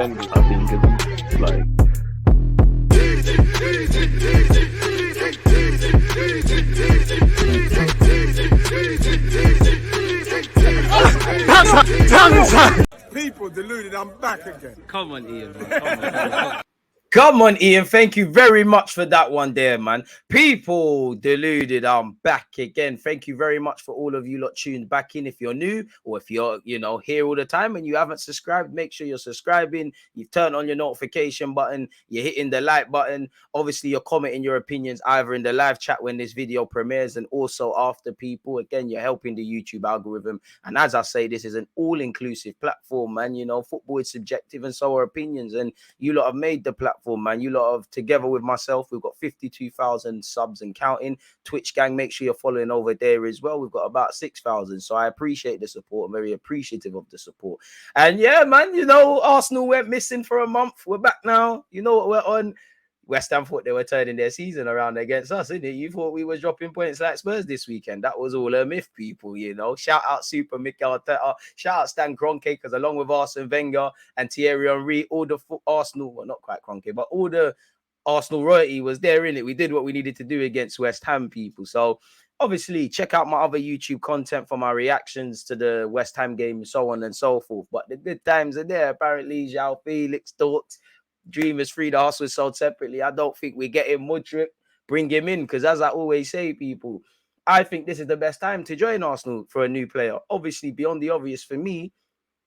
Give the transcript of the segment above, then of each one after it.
defenders, I think, is like. People deluded, I'm back again. Come on, Ian, man. Come on, Ian. Thank you very much for that one there, man. People deluded, I'm back again. Thank you very much for all of you lot tuned back in. If you're new or if you're, here all the time and you haven't subscribed, make sure you're subscribing. You've turned on your notification button. You're hitting the like button. Obviously, you're commenting your opinions either in the live chat when this video premieres and also after, people. Again, you're helping the YouTube algorithm. And as I say, this is an all-inclusive platform, man. Football is subjective and so are opinions. And you lot have made the platform, man. You lot have, together with myself, we've got 52,000 subs and counting. Twitch gang, make sure you're following over there as well. We've got about 6,000. So I appreciate the support. I'm very appreciative of the support. And yeah, man, Arsenal went missing for a month. We're back now. You know what we're on. West Ham thought they were turning their season around against us, didn't it? You thought we were dropping points like Spurs this weekend. That was all a myth, people, Shout out Super Mikel Arteta. Shout out Stan Kroenke, because along with Arsene Wenger and Thierry Henry, all the Arsenal, well, not quite Kroenke, but all the Arsenal royalty was there, in it. We did what we needed to do against West Ham, people. So obviously, check out my other YouTube content for my reactions to the West Ham game and so on and so forth. But the good times are there. Apparently, Joao Felix thought Dreamers free, the house was sold separately. I don't think we're getting Mudryk. Bring him in, because as I always say, people, I think this is the best time to join Arsenal for a new player. Obviously, beyond the obvious for me,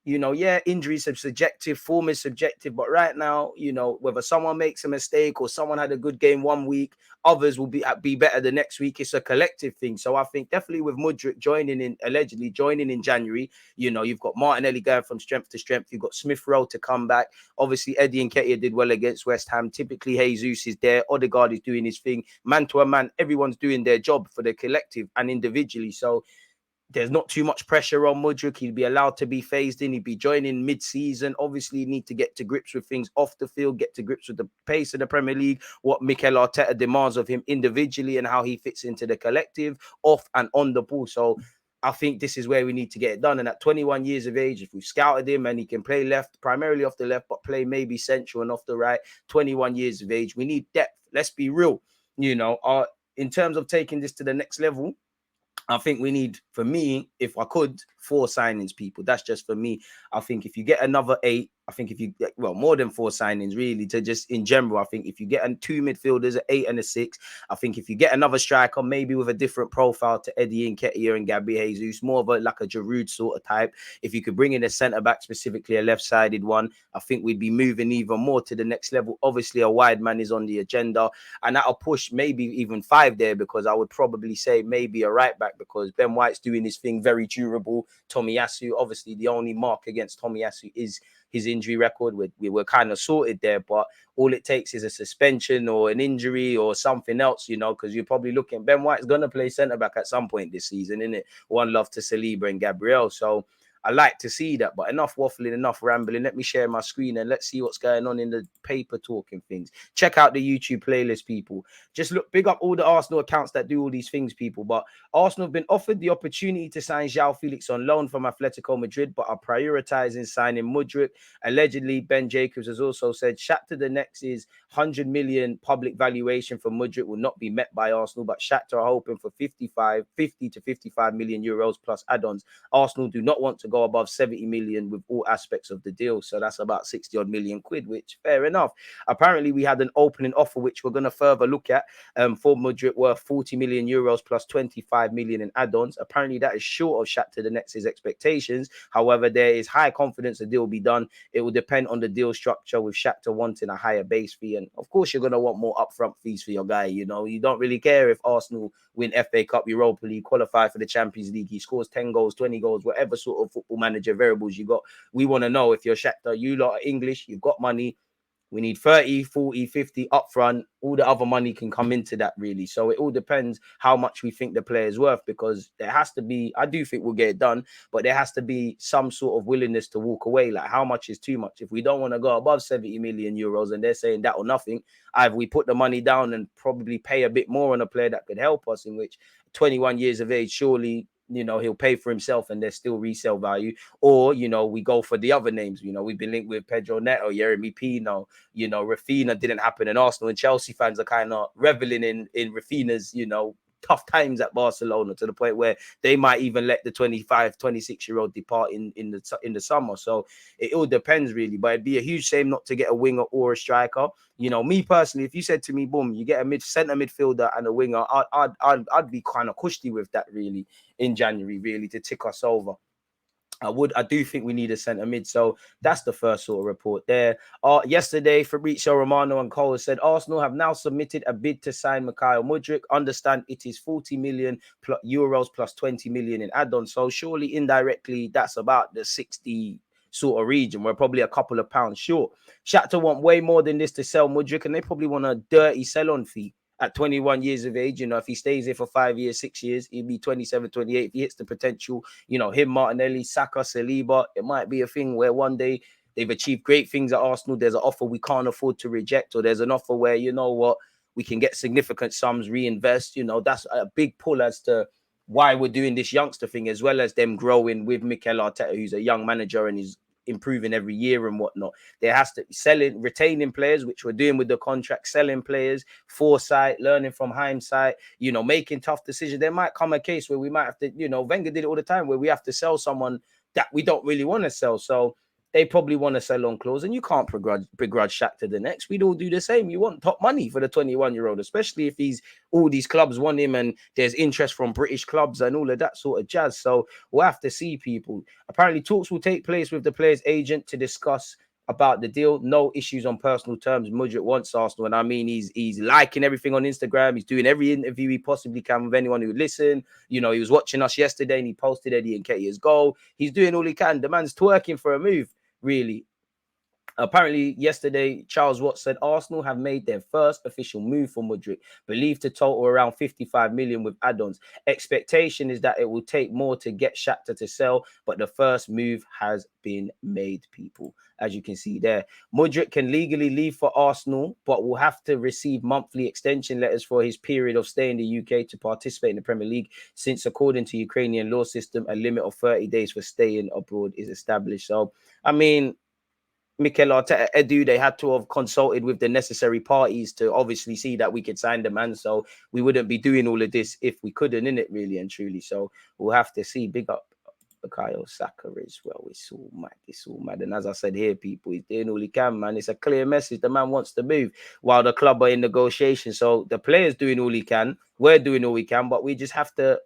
injuries are subjective, form is subjective, but right now, whether someone makes a mistake or someone had a good game one week, others will be better the next week. It's a collective thing. So I think definitely with Mudryk allegedly joining in January, you've got Martinelli going from strength to strength. You've got Smith Rowe to come back. Obviously, Eddie Nketiah did well against West Ham. Typically, Jesus is there. Odegaard is doing his thing. Man to a man, everyone's doing their job for the collective and individually. So there's not too much pressure on Mudryk. He'd be allowed to be phased in. He'd be joining mid-season. Obviously, you need to get to grips with things off the field, get to grips with the pace of the Premier League, what Mikel Arteta demands of him individually and how he fits into the collective, off and on the ball. So I think this is where we need to get it done. And at 21 years of age, if we've scouted him and he can play left, primarily off the left, but play maybe central and off the right, 21 years of age, we need depth. Let's be real. In terms of taking this to the next level, I think we need, for me, if I could, 4 signings, people. That's just for me. I think if you get another 8, I think if you get, more than 4 signings, really, to just in general, I think if you get 2 midfielders, an 8 and a 6, I think if you get another striker, maybe with a different profile to Eddie Nketiah and Gabriel Jesus, more of a Giroud sort of type. If you could bring in a centre-back, specifically a left-sided one, I think we'd be moving even more to the next level. Obviously, a wide man is on the agenda, and that'll push maybe even 5 there, because I would probably say maybe a right-back, because Ben White's doing his thing, very durable. Tomiyasu, obviously, the only mark against Tomiyasu is his injury record. We were kind of sorted there, but all it takes is a suspension or an injury or something else, because you're probably looking, Ben White's going to play centre-back at some point this season, innit? One love to Saliba and Gabriel. So I like to see that, but enough waffling, enough rambling. Let me share my screen and let's see what's going on in the paper talking things. Check out the YouTube playlist, people. Just look, big up all the Arsenal accounts that do all these things, people. But Arsenal have been offered the opportunity to sign Joao Felix on loan from Atletico Madrid, but are prioritizing signing Mudryk. Allegedly, Ben Jacobs has also said Shakhtar Donetsk's 100 million public valuation for Mudryk will not be met by Arsenal, but Shakhtar are hoping for 50 to 55 million euros plus add-ons. Arsenal do not want to go above 70 million with all aspects of the deal. So that's about 60 odd million quid, which fair enough. Apparently, we had an opening offer, which we're going to further look at, for Mudryk, worth 40 million euros plus 25 million in add-ons. Apparently, that is short of Shakhtar Donetsk's expectations. However, there is high confidence the deal will be done. It will depend on the deal structure, with Shakhtar wanting a higher base fee. And of course, you're going to want more upfront fees for your guy. You don't really care if Arsenal win FA Cup, Europa League, qualify for the Champions League. He scores 10 goals, 20 goals, whatever sort of football manager variables you got. We want to know if you're Shakhtar, you lot are English, you've got money. We need 30, 40, 50 upfront. All the other money can come into that, really. So it all depends how much we think the player is worth, because there has to be, I do think we'll get it done, but there has to be some sort of willingness to walk away. Like, how much is too much? If we don't want to go above 70 million euros and they're saying that or nothing, either we put the money down and probably pay a bit more on a player that could help us, in which 21 years of age, surely you know, he'll pay for himself and there's still resale value. Or, you know, we go for the other names. You know, we've been linked with Pedro Neto, Yeremy Pino, you know, Rafinha didn't happen in Arsenal, and Chelsea fans are kind of reveling in Rafinha's, you know, tough times at Barcelona, to the point where they might even let the 25, 26-year-old depart in the summer. So it all depends really, but it'd be a huge shame not to get a winger or a striker. You know, me personally, if you said to me, boom, you get a centre midfielder and a winger, I'd be kind of cushy with that really in January, really, to tick us over. I do think we need a centre mid. So that's the first sort of report there. Yesterday, Fabrizio Romano and Cole said Arsenal have now submitted a bid to sign Mikhail Mudryk. Understand it is 40 million euros plus 20 million in add-ons. So surely indirectly, that's about the 60 sort of region. We're probably a couple of pounds short. Shakhtar want way more than this to sell Mudryk, and they probably want a dirty sell-on fee. At 21 years of age, you know, if he stays here for 5 years, 6 years, he'll be 27, 28. If he hits the potential, you know, him, Martinelli, Saka, Saliba, it might be a thing where one day they've achieved great things at Arsenal. There's an offer we can't afford to reject, or there's an offer where, you know what, we can get significant sums, reinvest. You know, that's a big pull as to why we're doing this youngster thing, as well as them growing with Mikel Arteta, who's a young manager and is improving every year and whatnot. There has to be selling, retaining players, which we're doing with the contract, selling players, foresight, learning from hindsight, you know, making tough decisions. There might come a case where we might have to, you know, Wenger did it all the time, where we have to sell someone that we don't really want to sell. So they probably want to sell on clause, and you can't begrudge Shakhtar the next. We'd all do the same. You want top money for the 21-year-old, especially if all these clubs want him and there's interest from British clubs and all of that sort of jazz. So we'll have to see, people. Apparently, talks will take place with the player's agent to discuss about the deal. No issues on personal terms. Mudryk wants Arsenal, and I mean, he's liking everything on Instagram. He's doing every interview he possibly can with anyone who would listen. You know, he was watching us yesterday and he posted Eddie Nketiah's goal. He's doing all he can. The man's twerking for a move, really. Apparently, yesterday, Charles Watts said Arsenal have made their first official move for Mudryk, believed to total around 55 million with add-ons. Expectation is that it will take more to get Shakhtar to sell, but the first move has been made, people. As you can see there, Mudryk can legally leave for Arsenal, but will have to receive monthly extension letters for his period of stay in the UK to participate in the Premier League, since according to Ukrainian law system, a limit of 30 days for staying abroad is established. So, I mean, Mikel Arteta, Edu, they had to have consulted with the necessary parties to obviously see that we could sign the man. So we wouldn't be doing all of this if we couldn't, in it, really and truly. So we'll have to see. Big up Bukayo Saka as well. It's all mad. It's all mad. And as I said here, people, he's doing all he can, man. It's a clear message. The man wants to move while the club are in negotiation. So the player's doing all he can. We're doing all we can, but we just have to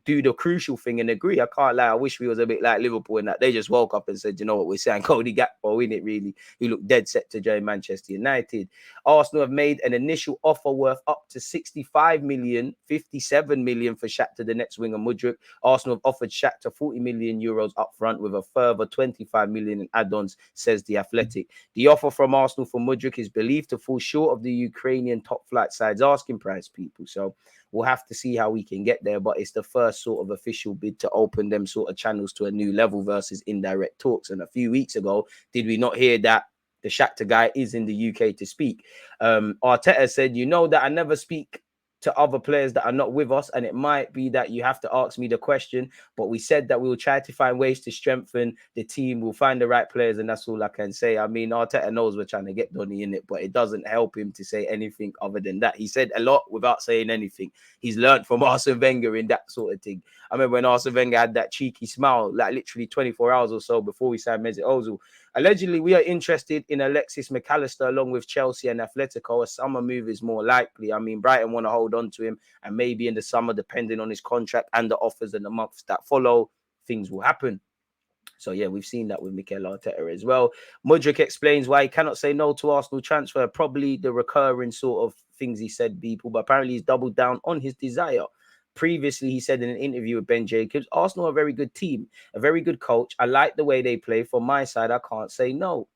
do the crucial thing and agree. I can't lie. I wish we was a bit like Liverpool in that they just woke up and said, you know what, we're saying Cody Gakpo in it, really. He looked dead set to join Manchester United. Arsenal have made an initial offer worth up to 65 million, 57 million for Shakhtar, the next winger Mudryk. Arsenal have offered Shakhtar 40 million euros up front with a further 25 million in add-ons, says The Athletic. The offer from Arsenal for Mudryk is believed to fall short of the Ukrainian top flight side's asking price, people. So we'll have to see how we can get there, but it's the first sort of official bid to open them sort of channels to a new level versus indirect talks. And a few weeks ago, did we not hear that the Shakhtar guy is in the UK to speak? Arteta said, you know that I never speak to other players that are not with us, and it might be that you have to ask me the question, but we said that we will try to find ways to strengthen the team. We'll find the right players, and that's all I can say. I mean, Arteta knows we're trying to get Donny in it, but it doesn't help him to say anything other than that. He said a lot without saying anything. He's learned from Arsene Wenger in that sort of thing. I remember when Arsene Wenger had that cheeky smile, like literally 24 hours or so before we signed Mesut Ozil. Allegedly, we are interested in Alexis McAllister along with Chelsea and Atletico. A summer move is more likely. I mean, Brighton want to hold on to him, and maybe in the summer, depending on his contract and the offers in the months that follow, things will happen. So, yeah, we've seen that with Mikel Arteta as well. Mudryk explains why he cannot say no to Arsenal transfer. Probably the recurring sort of things he said, people, but apparently he's doubled down on his desire. Previously, he said in an interview with Ben Jacobs, Arsenal are a very good team, a very good coach. I like the way they play. From my side, I can't say no.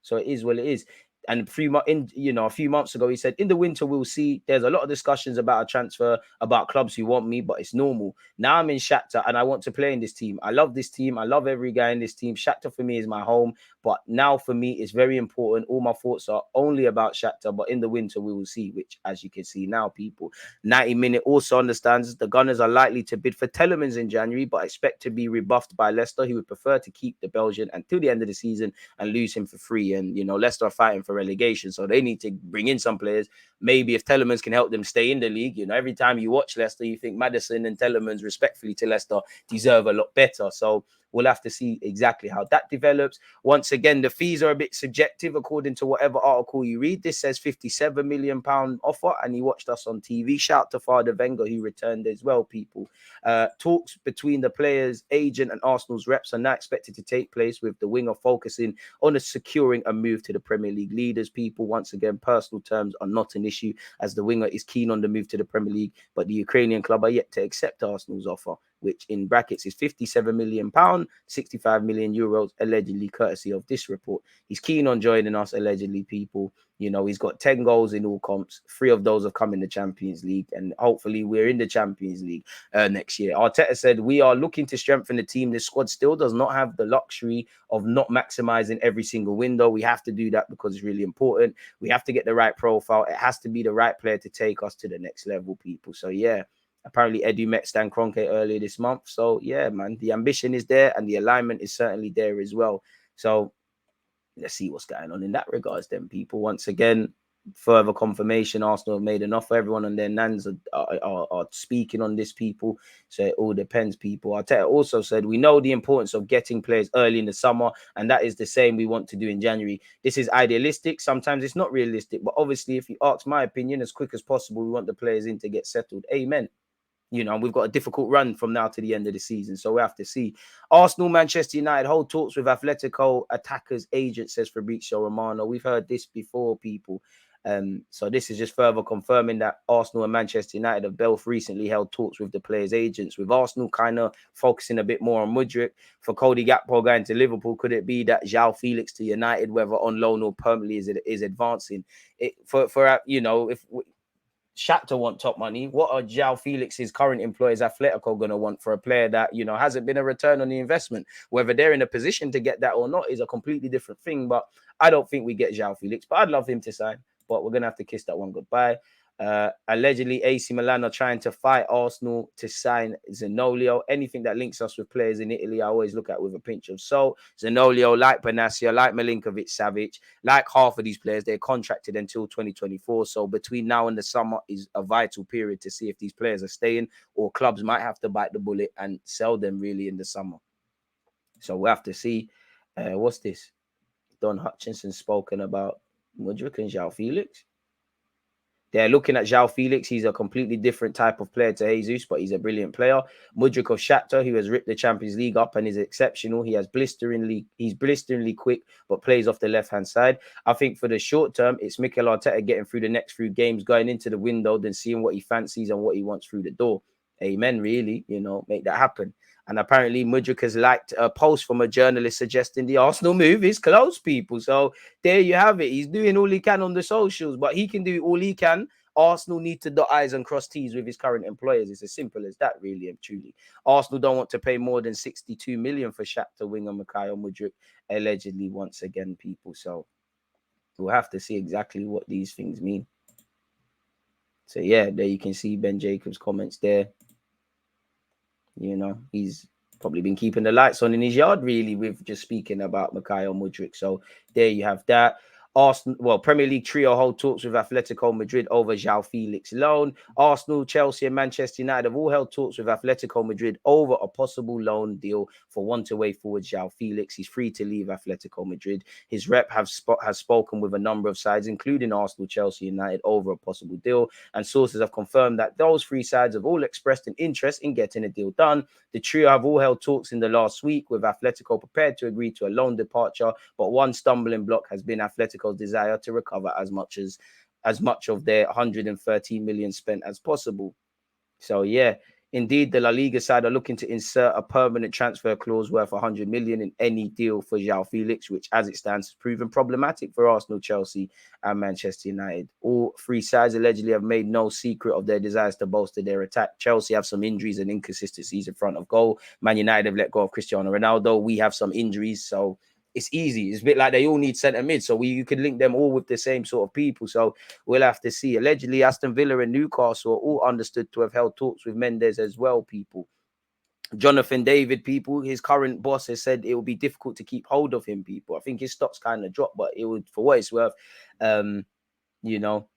So it is what it is. And a few months ago, he said, in the winter, we'll see. There's a lot of discussions about a transfer, about clubs who want me, but it's normal. Now I'm in Shakhtar and I want to play in this team. I love this team. I love every guy in this team. Shakhtar for me is my home. But now for me, it's very important. All my thoughts are only about Shakhtar. But in the winter, we will see, which, as you can see now, people, 90-minute also understands the Gunners are likely to bid for Telemans in January, but expect to be rebuffed by Leicester. He would prefer to keep the Belgian until the end of the season and lose him for free. And, Leicester are fighting for relegation, so they need to bring in some players. Maybe if Telemans can help them stay in the league, every time you watch Leicester, you think Maddison and Telemans, respectfully to Leicester, deserve a lot better. So we'll have to see exactly how that develops. Once again, the fees are a bit subjective according to whatever article you read. This says £57 million offer, and he watched us on TV. Shout to Father Wenger, who returned as well, people. Talks between the players' agent and Arsenal's reps are now expected to take place, with the winger focusing on securing a move to the Premier League leaders. People, once again, personal terms are not an issue, as the winger is keen on the move to the Premier League, but the Ukrainian club are yet to accept Arsenal's offer, which in brackets is £57 million, 65 million euros, allegedly, courtesy of this report. He's keen on joining us, allegedly, people. He's got 10 goals in all comps. 3 of those have come in the Champions League, and hopefully we're in the Champions League next year. Arteta said, we are looking to strengthen the team. The squad still does not have the luxury of not maximizing every single window. We have to do that because it's really important. We have to get the right profile. It has to be the right player to take us to the next level, people. So, yeah. Apparently, Edu met Stan Kroenke earlier this month. So, yeah, man, the ambition is there and the alignment is certainly there as well. So, let's see what's going on in that regards then, people. Once again, further confirmation, Arsenal have made an offer. Everyone on their nans are speaking on this, people. So, it all depends, people. Arteta also said, we know the importance of getting players early in the summer, and that is the same we want to do in January. This is idealistic. Sometimes it's not realistic. But obviously, if you ask my opinion, as quick as possible, we want the players in to get settled. Amen. We've got a difficult run from now to the end of the season, so we have to see. Arsenal, Manchester United hold talks with Atletico attackers agent, says Fabrizio Romano. We've heard this before, people. So this is just further confirming that Arsenal and Manchester United have both recently held talks with the players' agents, with Arsenal kind of focusing a bit more on Mudryk. For Cody Gakpo going to Liverpool, could it be that Joao Felix to United, whether on loan or permanently, is advancing? If Shakhtar want top money, what are Joao Felix's current employers, Atletico, going to want for a player that, hasn't been a return on the investment? Whether they're in a position to get that or not is a completely different thing. But I don't think we get Joao Felix, but I'd love him to sign. But we're going to have to kiss that one goodbye. Allegedly, AC Milan are trying to fight Arsenal to sign Zanolio. Anything that links us with players in Italy, I always look at with a pinch of salt. Zanolio, like Benassia, like Milinkovic-Savic, like half of these players, they're contracted until 2024. So between now and the summer is a vital period to see if these players are staying, or clubs might have to bite the bullet and sell them really in the summer. So we'll have to see. What's this? Don Hutchinson spoken about Mudryk and Joao Felix. They're looking at Joao Felix. He's a completely different type of player to Jesus, but he's a brilliant player. Mudryk of Shakhtar, who has ripped the Champions League up and is exceptional. He's blisteringly quick, but plays off the left-hand side. I think for the short term, it's Mikel Arteta getting through the next few games, going into the window, then seeing what he fancies and what he wants through the door. Amen, really, make that happen. And apparently Mudryk has liked a post from a journalist suggesting the Arsenal move is close, people. So there you have it. He's doing all he can on the socials, but he can do all he can. Arsenal need to dot I's and cross T's with his current employers. It's as simple as that, really and truly. Arsenal don't want to pay more than 62 million for Shakhtar winger Mikhail Mudryk, allegedly, once again, people. So we'll have to see exactly what these things mean. So yeah, there you can see Ben Jacobs' comments there. He's probably been keeping the lights on in his yard, really, with just speaking about Mikhail Mudryk. So there you have that. Premier League trio hold talks with Atletico Madrid over Joao Felix loan. Arsenal, Chelsea, and Manchester United have all held talks with Atletico Madrid over a possible loan deal for one-way forward Joao Felix. He's free to leave Atletico Madrid. His rep has spoken with a number of sides, including Arsenal, Chelsea, United, over a possible deal. And sources have confirmed that those 3 sides have all expressed an interest in getting a deal done. The trio have all held talks in the last week, with Atletico prepared to agree to a loan departure, but one stumbling block has been Atletico's desire to recover as much of their 113 million spent as possible. So yeah, Indeed, the La Liga side are looking to insert a permanent transfer clause worth 100 million in any deal for Joao Felix, which as it stands has proven problematic for Arsenal, Chelsea and Manchester United. All three sides allegedly have made no secret of their desires to bolster their attack. Chelsea have some injuries and inconsistencies in front of goal. Man United have let go of Cristiano Ronaldo. We have some injuries, so it's easy. It's a bit like they all need centre mid, so you could link them all with the same sort of people. So we'll have to see. Allegedly, Aston Villa and Newcastle are all understood to have held talks with Mendes as well, people. Jonathan David, people, his current boss has said it will be difficult to keep hold of him, people. I think his stock's kind of dropped, but it would, for what it's worth, you know,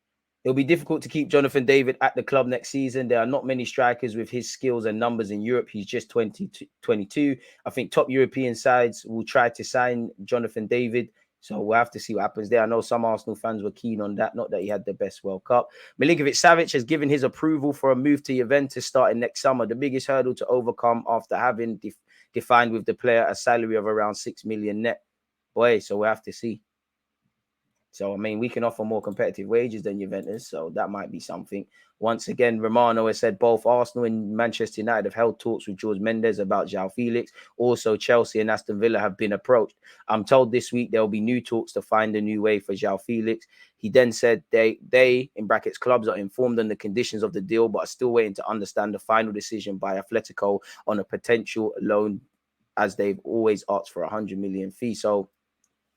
it'll be difficult to keep Jonathan David at the club next season. There are not many strikers with his skills and numbers in Europe. He's just 22. I think top European sides will try to sign Jonathan David. So we'll have to see what happens there. I know some Arsenal fans were keen on that. Not that he had the best World Cup. Milinkovic-Savic has given his approval for a move to Juventus starting next summer. The biggest hurdle to overcome after having defined with the player a salary of around 6 million net. Boy, so we'll have to see. So, I mean, we can offer more competitive wages than Juventus, so that might be something. Once again, Romano has said both Arsenal and Manchester United have held talks with Jorge Mendes about Joao Felix. Also, Chelsea and Aston Villa have been approached. I'm told this week there will be new talks to find a new way for Joao Felix. He then said they, in brackets, clubs are informed on the conditions of the deal, but are still waiting to understand the final decision by Atletico on a potential loan, as they've always asked for 100 million fee. So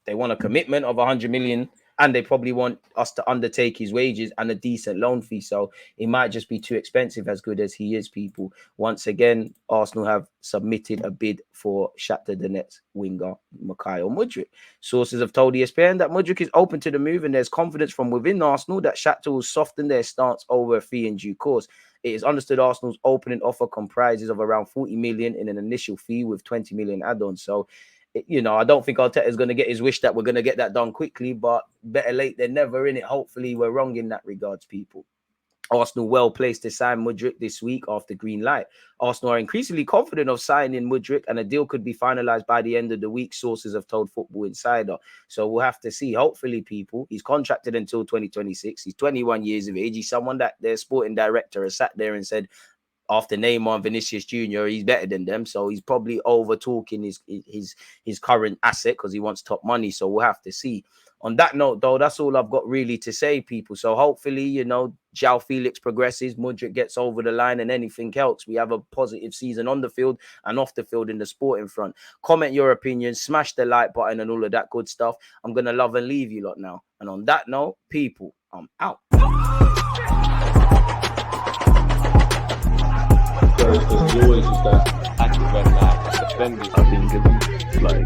they want a commitment of 100 million. And they probably want us to undertake his wages and a decent loan fee. So it might just be too expensive, as good as he is, people. Once again, Arsenal have submitted a bid for Shakhtar Donetsk winger Mikhail Mudryk. Sources have told ESPN that Mudryk is open to the move, and there's confidence from within Arsenal that Shakhtar will soften their stance over a fee in due course. It is understood Arsenal's opening offer comprises of around 40 million in an initial fee with 20 million add-ons. So, you know, I don't think Arteta is going to get his wish that we're going to get that done quickly, but better late than never, in it. Hopefully we're wrong in that regards, people. Arsenal well placed to sign Mudryk this week after green light. Arsenal are increasingly confident of signing Mudryk, and a deal could be finalized by the end of the week, sources have told Football Insider. So we'll have to see. Hopefully, people, he's contracted until 2026. He's 21 years of age. He's someone that their sporting director has sat there and said, after Neymar and Vinicius Jr., he's better than them. So he's probably over talking his current asset because he wants top money. So we'll have to see. On that note, though, that's all I've got really to say, people. So hopefully, you know, Joao Felix progresses, Mudryk gets over the line, and anything else. We have a positive season on the field and off the field in the sporting front. Comment your opinion, smash the like button and all of that good stuff. I'm going to love and leave you lot now. And on that note, people, I'm out. There's always just that active and defending. I think it's like